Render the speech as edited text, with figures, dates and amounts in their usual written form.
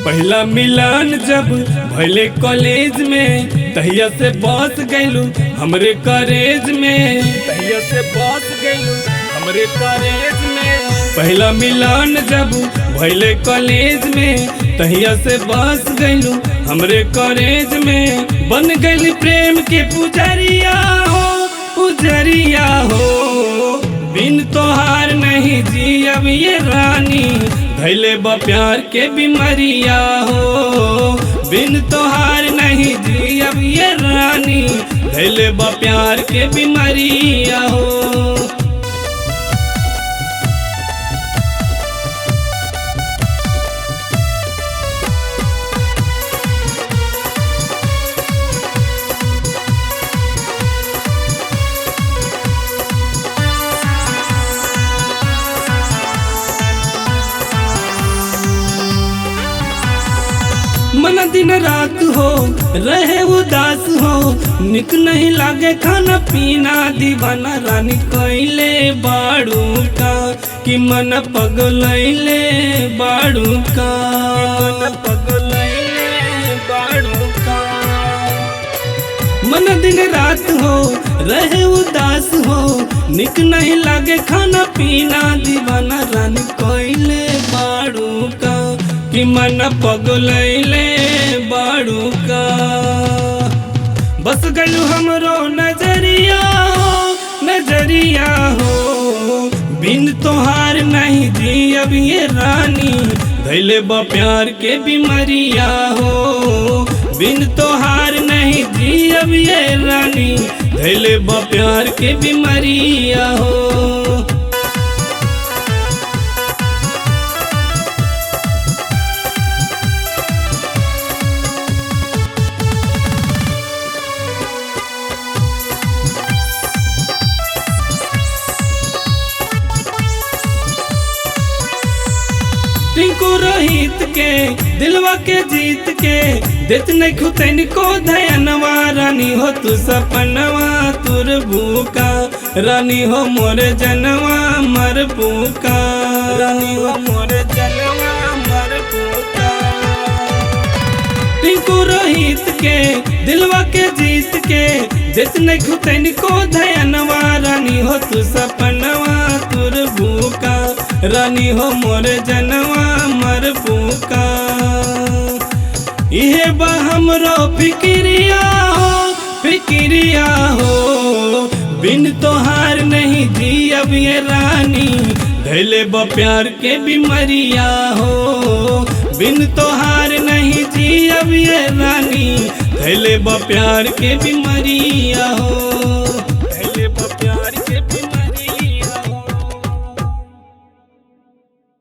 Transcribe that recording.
पहला मिलन जब भले कॉलेज में, तहिया से बस गैलू हमरे कॉलेज में, तहिया से बस गैलू हमरे कॉलेज में। पहला मिलन जब भले कॉलेज में, तहिया से बस गैलू हमरे कॉलेज में। बन गई प्रेम के पुजरिया हो, पुजरिया हो। बिन तोहार नहीं जी अब ये रानी, धैले बा प्यार के बीमारिया हो। बिन तोहार नहीं जी अब ये रानी, धैले बा प्यार के बीमारिया हो। मन दिन रात हो रहे उदास हो, निक नहीं लागे खाना पीना। दीवाना रानी कैले बाड़ू का, कि मन पगलैले बाड़ू का, मन पगलैले बाड़ू का। मन दिन रात हो रहे उदास हो, निक नहीं लागे खाना पीना। दीवाना रानी कैले बाड़ू का, कि मन पगलैले बाड़ू का। बस गलू हमरो नजरिया हो, नजरिया हो। बिन तोहार नहीं जी अब ये रानी, धैले बा प्यार के बीमारिया हो। बिन तोहार नहीं जी अब ये रानी, धैले बा प्यार के बीमारिया हो। टिंकू रोहित के दिलवा के जीत के, देत नहीं खुतन को धयनवा। रानी हो तू सपनवा तुर भूका, रानी हो मोर जनवा मर भूका, रानी हो मोर जनवा मर भूका। टिंकू रोहित के दिलवा के जीत के, देत नहीं खुतन को धयनवा। रानी हो तू सपनवा तुर भूका, रानी हो मोर जनवा मर भूका। इहे बा हमरो फिक्रिया हो, फिक्रिया हो। बिन तोहार नहीं जी अब ये रानी, धैले बा प्यार के बीमारिया हो। बिन तोहार नहीं जी अब ये रानी, धैले बा प्यार के बीमारिया हो।